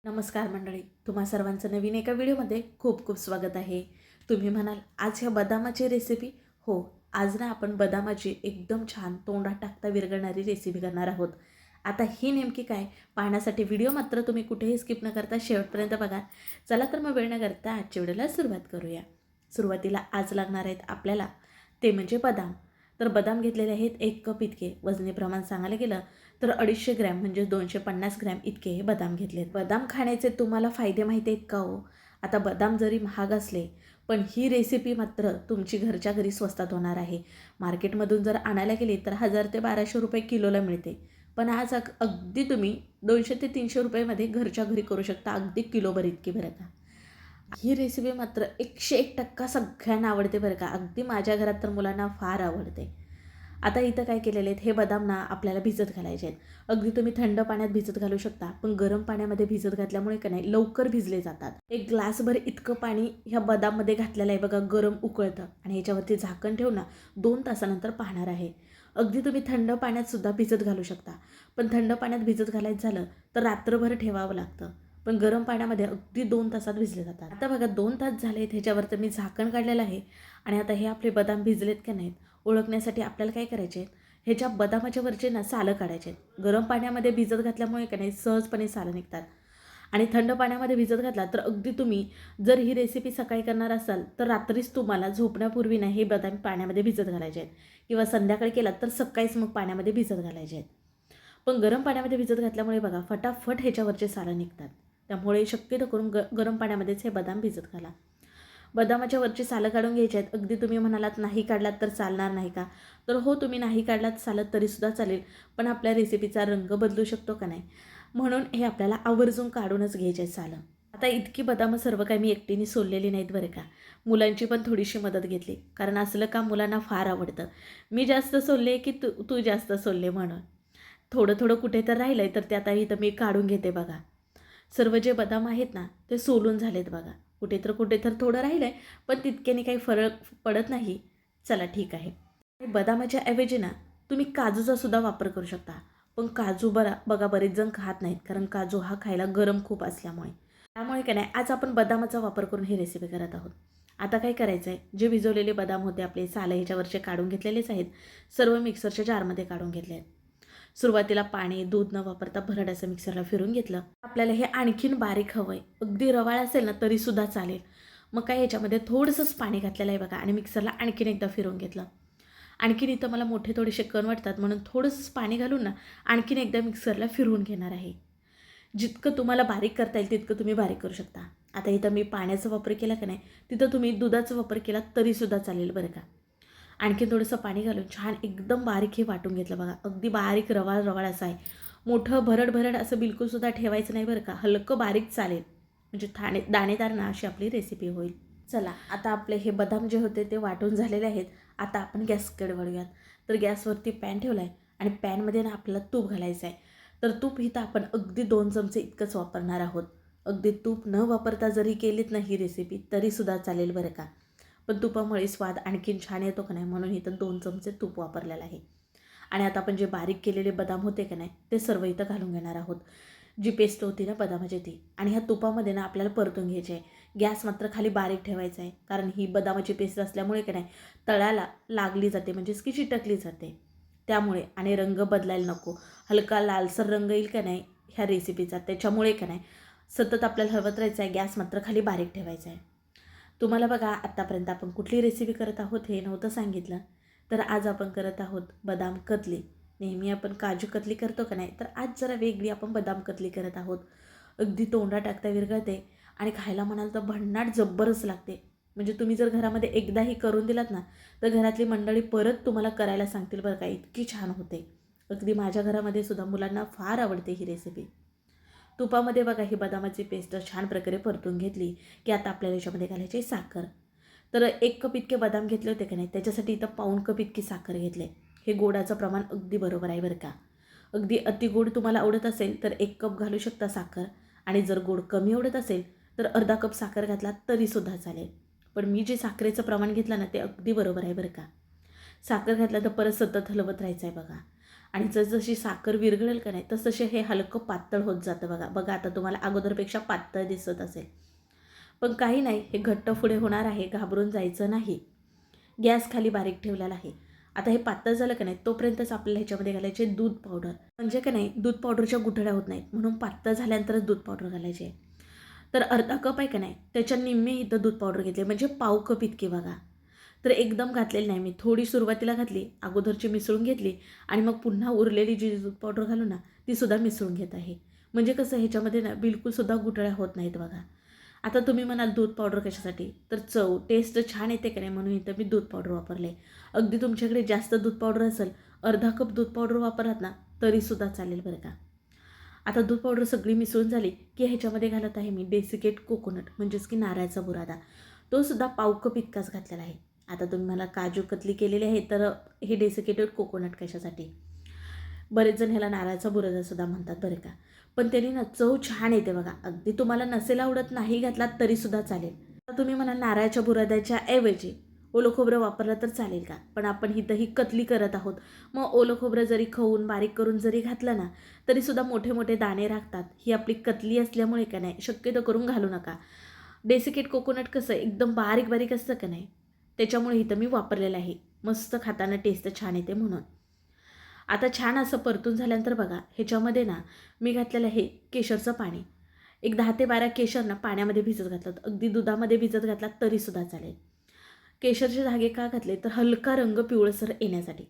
नमस्कार मंडळी, तुम्हा सर्वांचं नवीन एका व्हिडिओमध्ये खूप खूप स्वागत आहे. तुम्ही म्हणाल आज ह्या बदामाची रेसिपी? हो, आज ना आपण बदामाची एकदम छान तोंडात टाकता विरघळणारी रेसिपी करणार आहोत. आता ही नेमकी काय पाहण्यासाठी व्हिडिओ मात्र तुम्ही कुठेही स्किप न करता शेवटपर्यंत बघा. चला तर मग वेळ न करता आजच्या व्हिडिओला सुरुवात करूया. सुरुवातीला आज लागणार आहेत आपल्याला ते म्हणजे बदाम. तर बदाम घेतलेले आहेत 1 कप इतके. वजनी प्रमाण सांगायला गेलं तर 250 ग्रॅम म्हणजे 250 ग्रॅम इतके हे बदाम घेतलेत. बदाम खाण्याचे तुम्हाला फायदे माहिती आहेत का हो? आता बदाम जरी महाग असले पण ही रेसिपी मात्र तुमची घरच्या घरी स्वस्तात होणार आहे. मार्केटमधून जर आणायला गेली तर 1000 ते 1200 रुपये किलोला मिळते. पण आज अगदी तुम्ही 200 ते 300 रुपयेमध्ये घरच्या घरी करू शकता, अगदी किलोभर इतकी बरं का. ही रेसिपी मात्र 101% सगळ्यांना आवडते बरं का. अगदी माझ्या घरात तर मुलांना फार आवडते. आता इथं काय केलेले आहेत, हे बदाम ना आपल्याला भिजत घालायचे आहेत. अगदी तुम्ही थंड पाण्यात भिजत घालू शकता, पण गरम पाण्यामध्ये भिजत घातल्यामुळे का नाही लवकर भिजले जातात. एक ग्लासभर इतकं पाणी ह्या बदाममध्ये घातलेलं आहे बघा, गरम उकळतं आणि ह्याच्यावरती झाकण ठेवून ना 2 तासानंतर पाहणार आहे. अगदी तुम्ही थंड पाण्यात सुद्धा भिजत घालू शकता, पण थंड पाण्यात भिजत घालायचं झालं तर रात्रभर ठेवावं लागतं. पण गरम पाण्यामध्ये अगदी 2 तासात भिजले जातात. आता बघा 2 तास झालेत, ह्याच्यावरती मी झाकण काढलेलं आहे आणि आता हे आपले बदाम भिजलेत का नाहीत ओळखण्यासाठी आपल्याला काय करायचे आहे, ह्याच्या बदामाच्या वरचे ना सालं काढायचे आहेत. गरम पाण्यामध्ये भिजत घातल्यामुळे का नाही सहजपणे सालं निघतात आणि थंड पाण्यामध्ये भिजत घातला तर अगदी तुम्ही जर ही रेसिपी सकाळी करणार असाल तर रात्रीच तुम्हाला झोपण्यापूर्वी नाही हे बदाम पाण्यामध्ये भिजत घालायचे आहेत किंवा संध्याकाळी केलात तर सकाळीच मग पाण्यामध्ये भिजत घालायचे आहेत. पण गरम पाण्यामध्ये भिजत घातल्यामुळे बघा फटाफट ह्याच्यावरचे सालं निघतात. त्यामुळे शक्यतो करून गरम पाण्यामध्येच हे बदाम भिजत घाला. बदामाच्या वरची सालं काढून घ्यायची आहेत. अगदी तुम्ही म्हणालात नाही काढलात तर चालणार नाही का? तर हो, तुम्ही नाही काढलात चालत तरीसुद्धा चालेल, पण आपल्या रेसिपीचा रंग बदलू शकतो का नाही, म्हणून हे आपल्याला आवर्जून काढूनच घ्यायचे आहेत सालं. आता इतकी बदामं सर्व काही मी एकटीने सोललेली नाहीत बरं का. मुलांची पण थोडीशी मदत घेतली, कारण असलं काम मुलांना फार आवडतं. मी जास्त सोलले की तू तू जास्त सोलले म्हणून. थोडं थोडं कुठे तर राहिलं आहे तर ते आता इथं मी काढून घेते बघा. सर्व जे बदाम आहेत ना ते सोलून झालेत बघा. कुठे तर थोडं राहिलं आहे, पण तितक्याने काही फरक पडत नाही. चला ठीक आहे. बदामाच्या ऐवजी ना तुम्ही काजूचा सुद्धा वापर करू शकता. पण काजू बघा बरेच जण खात नाहीत, कारण काजू हा खायला गरम खूप असल्यामुळे. त्यामुळे काय नाही आज आपण बदामाचा वापर करून ही रेसिपी करत आहोत. आता काय करायचं आहे, जे भिजवलेले बदाम होते आपले सालं ह्याच्यावरचे काढून घेतलेलेच आहेत, सर्व मिक्सरच्या जारमध्ये काढून घेतले आहेत. सुरुवातीला पाणी दूध न वापरता भरड असं मिक्सरला फिरून घेतलं. आपल्याला हे आणखीन बारीक हवं आहे, अगदी रवाळ असेल ना तरीसुद्धा चालेल. मग काय ह्याच्यामध्ये थोडंसंच पाणी घातलेलं आहे बघा आणि मिक्सरला आणखीन एकदा फिरून घेतलं. आणखीन इथं मला मोठे थोडेसे कण वाटतात म्हणून थोडंसंच पाणी घालून ना आणखीन एकदा मिक्सरला फिरवून घेणार आहे. जितकं तुम्हाला बारीक करता येईल तितकं तुम्ही बारीक करू शकता. आता इथं मी पाण्याचा वापर केला का नाही, तिथं तुम्ही दुधाचा वापर केला तरीसुद्धा चालेल बरं का. आणखी थोडंसं पाणी घालून छान एकदम बारीक हे वाटून घेतलं बघा. अगदी बारीक रवाळ रवाळ असं आहे. मोठं भरड असं बिलकुलसुद्धा ठेवायचं नाही बरं का. हलकं बारीक चालेल, म्हणजे दाणेदार ना अशी आपली रेसिपी होईल. चला आता आपले हे बदाम जे होते ते वाटून झालेले आहेत. आता आपण गॅसकडे वळूयात. तर गॅसवरती पॅन ठेवला आहे आणि पॅनमध्ये ना आपल्याला तूप घालायचं आहे. तर तूप इथं आपण अगदी 2 चमचे इतकंच वापरणार आहोत. अगदी तूप न वापरता जरी केलीत ना ही रेसिपी तरीसुद्धा चालेल बरं का. पण तुपामुळे स्वाद आणखीन छान येतो का नाही, म्हणून इथं 2 चमचे तूप वापरलेलं आहे. आणि आता आपण जे बारीक केलेले बदाम होते का नाही ते सर्व इथं घालून घेणार आहोत. जी पेस्ट होती ना बदामाची ती, आणि ह्या तुपामध्ये ना आपल्याला परतून घ्यायची आहे. गॅस मात्र खाली बारीक ठेवायचा आहे, कारण ही बदामाची पेस्ट असल्यामुळे का नाही तळाला लागली जाते, म्हणजेच की चिटकली जाते त्यामुळे. आणि रंग बदलायला नको, हलका लालसर रंग येईल का नाही ह्या रेसिपीचा, त्याच्यामुळे का नाही सतत आपल्याला हलवत राहायचं आहे. गॅस मात्र खाली बारीक ठेवायचा आहे. तुम्हाला बघा आत्तापर्यंत आपण कुठली रेसिपी करत आहोत हे नव्हतं सांगितलं, तर आज आपण करत आहोत बदाम कतली. नेहमी आपण काजू कतली करतो का नाही, तर आज जरा वेगळी आपण बदाम कतली करत आहोत. अगदी तोंडात टाकता विरघळते आणि खायला म्हणाल तर भन्नाट जब्बरच लागते. म्हणजे तुम्ही जर घरामध्ये एकदाही करून दिलात ना तर घरातली मंडळी परत तुम्हाला करायला सांगतील बरं का, इतकी छान होते. अगदी माझ्या घरामध्ये सुद्धा मुलांना फार आवडते ही रेसिपी. तुपामध्ये बघा ही बदामाची पेस्ट छान प्रकारे परतून घेतली की आता आपल्याला याच्यामध्ये घालायची साखर. तर 1 कप इतके बदाम घेतले होते का नाही, त्याच्यासाठी इथं 1/4 कप इतकी साखर घेतले. हे गोडाचं प्रमाण अगदी बरोबर आहे बरं का. अगदी अति गोड तुम्हाला आवडत असेल तर 1 कप घालू शकता साखर, आणि जर गोड कमी आवडत असेल तर अर्धा कप साखर घातला तरीसुद्धा चालेल. पण मी जे साखरेचं प्रमाण घेतलं ना ते अगदी बरोबर आहे बरं का. साखर घातलं तर परत सतत हलवत राहायचं आहे बघा. आणि जसजशी साखर विरघळेल का नाही तसं हे हलकं पातळ होत जातं बघा. बघा आता तुम्हाला अगोदरपेक्षा पातळ दिसत असेल. पण काही नाही, हे घट्ट पुढे होणार आहे, घाबरून जायचं नाही. गॅस खाली बारीक ठेवलेला आहे. आता हे पातळ झालं का नाही तोपर्यंतच आपल्याला ह्याच्यामध्ये घालायचे दूध पावडर. म्हणजे का नाही दूध पावडरच्या गुठळ्या होत नाहीत म्हणून पातळ झाल्यानंतरच दूध पावडर घालायचे आहे. तर अर्धा कप आहे का नाही त्याच्या निम्मे इथं दूध पावडर घेतले, म्हणजे पाव कप इतके बघा. तर एकदम घातलेली नाही मी, थोडी सुरुवातीला घातली, अगोदरची मिसळून घेतली आणि मग पुन्हा उरलेली जी दूध पावडर घालू ना ती सुद्धा मिसळून घेत आहे. म्हणजे कसं ह्याच्यामध्ये ना बिलकुलसुद्धा गुठळ्या होत नाहीत बघा. आता तुम्ही म्हणाल दूध पावडर कशासाठी, तर चव टेस्ट छान येते का नाही म्हणून इथं मी दूध पावडर वापरले. अगदी तुमच्याकडे जास्त दूध पावडर असेल, अर्धा कप दूध पावडर वापरलात ना तरीसुद्धा चालेल बरं का. आता दूध पावडर सगळी मिसळून झाली की ह्याच्यामध्ये घालत आहे मी डेसिकेट कोकोनट, म्हणजेच की नारळाचा बुरादा. तो सुद्धा पाव कप इतकाच घातलेला आहे. आता तुम्ही मला काजू कतली केलेली आहे, तर हे डेसिकेटेड कोकोनट कशासाठी, बरेच जण ह्याला नारळाचा बुरादा सुद्धा म्हणतात बरं का. पण त्याने ना चव छान येते बघा. अगदी तुम्हाला नसेल आवडत, नाही घातलात तरीसुद्धा चालेल. आता तुम्ही म्हणाल नारळाच्या बुराद्याच्या ऐवजी ओलं खोबरं वापरलं तर चालेल का, पण आपण इथं ही कतली करत आहोत. मग ओलं खोबरं जरी खवून बारीक करून जरी घातलं ना तरीसुद्धा मोठे मोठे दाणे राखतात. ही आपली कतली असल्यामुळे का नाही शक्यतो करून घालू नका. डेसिकेट कोकोनट कसं एकदम बारीक बारीक असतं का नाही, त्याच्यामुळे इथं मी वापरलेलं आहे. मस्त खाताना टेस्ट छान येते म्हणून. आता छान असं परतून झाल्यानंतर बघा ह्याच्यामध्ये ना मी घातलेलं आहे केशरचं पाणी. एक 10 ते 12 केशर ना पाण्यामध्ये भिजत घातलं, अगदी दुधामध्ये भिजत घातला तरीसुद्धा चालेल. केशरचे धागे का घातले, तर हलका रंग पिवळसर येण्यासाठी.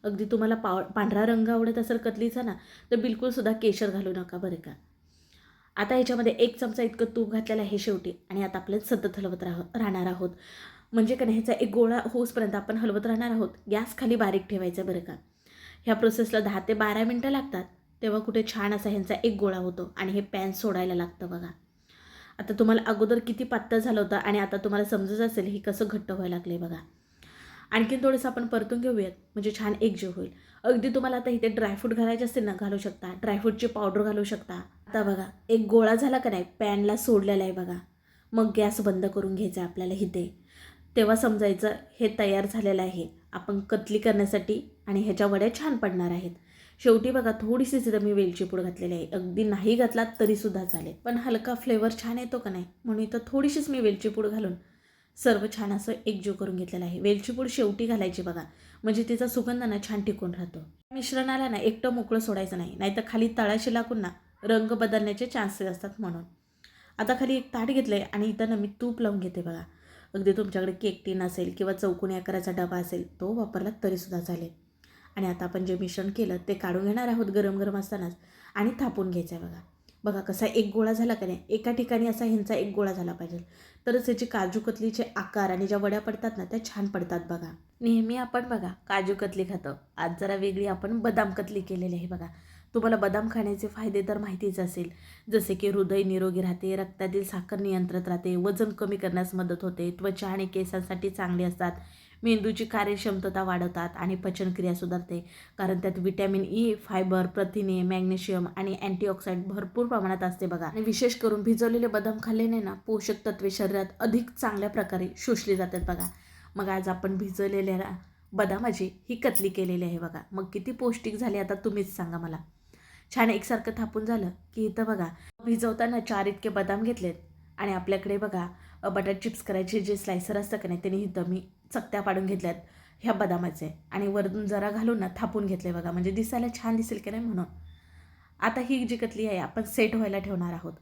अगदी तुम्हाला पांढरा रंग आवडत असेल कतलीचा ना तर बिलकुलसुद्धा केशर घालू नका बरं का. आता ह्याच्यामध्ये 1 चमचा इतकं तूप घातलेलं आहे शेवटी आणि आता आपल्याला सतत हलवत राहणार आहोत. म्हणजे का नाही ह्याचा एक गोळा होसपर्यंत आपण हलवत राहणार आहोत. गॅस खाली बारीक ठेवायचा बरं का. ह्या प्रोसेसला 10 ते 12 मिनटं लागतात. तेव्हा कुठे छान असा ह्यांचा एक गोळा होतो आणि हे पॅन सोडायला लागतं बघा. आता तुम्हाला अगोदर किती पातळ झालं होतं आणि आता तुम्हाला समजत असेल ही कसं घट्ट व्हायला लागले बघा. आणखीन थोडंसं आपण परतून घेऊयात, म्हणजे छान एकजीव होईल. अगदी तुम्हाला आता इथे ड्रायफ्रूट घालायचे असतील ना घालू शकता, ड्रायफ्रूटची पावडर घालू शकता. आता बघा एक गोळा झाला का नाही पॅनला सोडलेला आहे बघा. मग गॅस बंद करून घ्यायचा आपल्याला इथे. तेव्हा समजायचं हे तयार झालेलं आहे आपण कतली करण्यासाठी आणि ह्याच्या वड्या छान पडणार आहेत. शेवटी बघा थोडीशीच इथं मी वेलची पूड घातलेली आहे. अगदी नाही घातलात तरीसुद्धा चालेल, पण हलका फ्लेवर छान येतो का नाही म्हणून इथं थोडीशीच मी वेलची पूड घालून सर्व छान असं एकजीव करून घेतलेलं आहे. वेलची पूड शेवटी घालायची बघा, म्हणजे तिचा सुगंध ना छान टिकून राहतो. मिश्रणाला ना एकटं मोकळं सोडायचं नाही, नाहीतर खाली तळाशी लागून ना रंग बदलण्याचे चान्सेस असतात म्हणून. आता खाली एक ताट घेतलं आहे आणि इथं ना मी तूप लावून घेते बघा. अगदी तुमच्याकडे केक टीन असेल किंवा चौकोनी आकाराचा डबा असेल तो वापरला तरीसुद्धा चालेल. आणि आता आपण जे मिश्रण केलं ते काढून घेणार आहोत गरम गरम असतानाच आणि थापून घ्यायचं आहे बघा. बघा कसा एक गोळा झाला का नाही, एका ठिकाणी असा ह्यांचा एक गोळा झाला पाहिजे, तरच याची काजू कतलीचे आकार आणि ज्या वड्या पडतात ना त्या छान पडतात बघा. नेहमी आपण बघा काजू कतली खातो, आज जरा वेगळी आपण बदाम कतली केलेली आहे बघा. तुम्हाला बदाम खाण्याचे फायदे तर माहितीच असेल, जसे की हृदय निरोगी राहते, रक्तातील साखर नियंत्रित राहते, वजन कमी करण्यास मदत होते, त्वचा आणि केसांसाठी चांगले असतात, मेंदूची कार्यक्षमता वाढवतात आणि पचनक्रिया सुधारते. कारण त्यात विटॅमिन ई, फायबर, प्रथिने, मॅग्नेशियम आणि अँटीऑक्सिडंट भरपूर प्रमाणात असते बघा. आणि विशेष करून भिजवलेले बदाम खाल्ल्याने ना पोषक तत्वे शरीरात अधिक चांगल्या प्रकारे शोषली जातात बघा. मग आज आपण भिजवलेल्या बदामाची ही कतली केलेली आहे बघा. मग किती पौष्टिक झाली आता तुम्हीच सांगा मला. छान एकसारखं थापून झालं की इथं बघा भिजवताना 4 इतके बदाम घेतलेत आणि आपल्याकडे बघा बटाट चिप्स करायचे जे स्लायसर असतं का नाही त्याने इथं मी चकत्या पाडून घेतल्यात ह्या बदामाचे आणि वरून जरा घालून ना थापून घेतले बघा, म्हणजे दिसायला छान दिसेल की नाही म्हणून. आता ही जी कतली आहे आपण सेट व्हायला ठेवणार आहोत.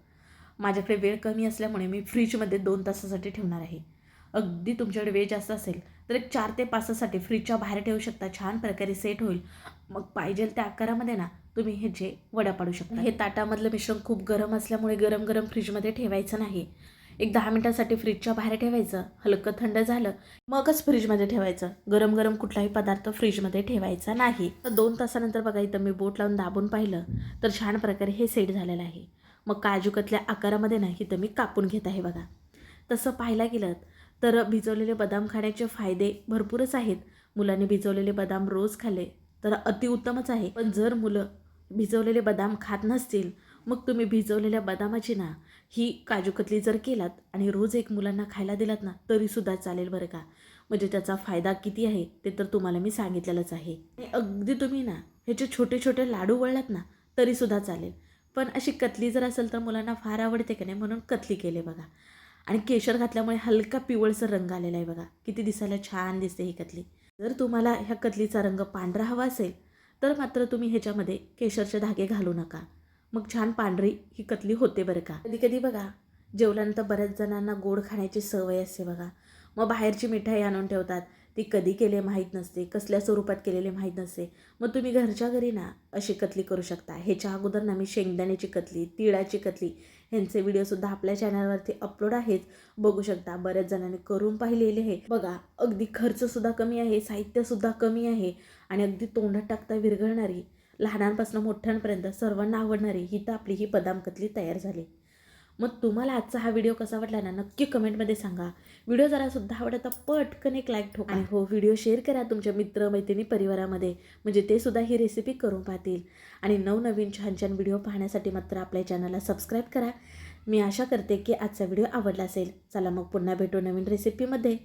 माझ्याकडे वेळ कमी असल्यामुळे मी फ्रीजमध्ये 2 तासासाठी ठेवणार आहे. अगदी तुमच्याकडे वेळ जास्त असेल तर एक 4 ते 5 तासासाठी फ्रीजच्या बाहेर ठेवू शकता, छान प्रकारे सेट होईल. मग पाहिजे त्या आकारामध्ये ना तुम्ही हे जे वड्या पाडू शकता. हे ताटामधलं मिश्रण खूप गरम असल्यामुळे गरम गरम फ्रीजमध्ये ठेवायचं नाही. एक 10 मिनिटांसाठी फ्रीजच्या बाहेर ठेवायचं, हलकं थंड झालं मगच फ्रीजमध्ये ठेवायचं. गरम गरम कुठलाही पदार्थ फ्रीजमध्ये ठेवायचा नाही. तर 2 तासानंतर बघा इथं मी बोट लावून दाबून पाहिलं तर छान प्रकारे हे सेट झालेलं आहे. मग काजू कतल्या आकारामध्ये नाही इथं मी कापून घेत आहे बघा. तसं पाहायला गेलं तर भिजवलेले बदाम खाण्याचे फायदे भरपूरच आहेत. मुलांनी भिजवलेले बदाम रोज खाल्ले तर अतिउत्तमच आहे. पण जर मुलं भिजवलेले बदाम खात नसतील मग तुम्ही भिजवलेल्या बदामाची ना ही काजू कतली जर केलात आणि रोज एक मुलांना खायला दिलात ना तरीसुद्धा चालेल बरं का. म्हणजे त्याचा फायदा किती आहे ते तर तुम्हाला मी सांगितलेलंच आहे. आणि अगदी तुम्ही ना ह्याचे छोटे छोटे लाडू वळलात ना तरीसुद्धा चालेल. पण अशी कतली जर असेल तर मुलांना फार आवडते की नाही, म्हणून कतली केले बघा. आणि केशर घातल्यामुळे हलका पिवळसर रंग आलेला आहे बघा. किती दिसायला छान दिसते ही कतली. जर तुम्हाला ह्या कतलीचा रंग पांढरा हवा असेल तर मात्र तुम्ही ह्याच्यामध्ये केशरचे धागे घालू नका. मग छान पांढरी ही कतली होते बरं का. कधी कधी बघा जेवल्यानंतर बऱ्याच जणांना गोड खाण्याची सवय असते बघा. मग बाहेरची मिठाई आणून ठेवतात. ती कधी केले माहीत नसते, कसल्या स्वरूपात केलेले माहीत नसते. मग तुम्ही घरच्या घरी ना अशी कतली करू शकता. ह्याच्या अगोदर ना मी शेंगदाण्याची कतली, तिळाची कतली ह्यांचे व्हिडिओसुद्धा आपल्या चॅनलवरती अपलोड आहेत, बघू शकता. बऱ्याच जणांनी करून पाहिलेले आहे बघा. अगदी खर्चसुद्धा कमी आहे, साहित्यसुद्धा कमी आहे आणि अगदी तोंडात टाकता विरघळणारी, लहानांपासून मोठ्यांपर्यंत सर्वांना आवडणारी ही तर आपली ही बदाम कतली तयार झाली. मग तुम्हाला आजचा हा व्हिडिओ कसा वाटला ना नक्की कमेंटमध्ये सांगा. व्हिडिओ जरासुद्धा आवडता पटकन एक लाईक ठोका आणि हो व्हिडिओ शेअर करा तुमच्या मित्र मैत्रिणी परिवारामध्ये, म्हणजे ते सुद्धा ही रेसिपी करून पाहतील. आणि नवनवीन छान छान व्हिडिओ पाहण्यासाठी मात्र आपल्या चॅनलला सबस्क्राईब करा. मी आशा करते की आजचा व्हिडिओ आवडला असेल. चला मग पुन्हा भेटू नवीन रेसिपीमध्ये.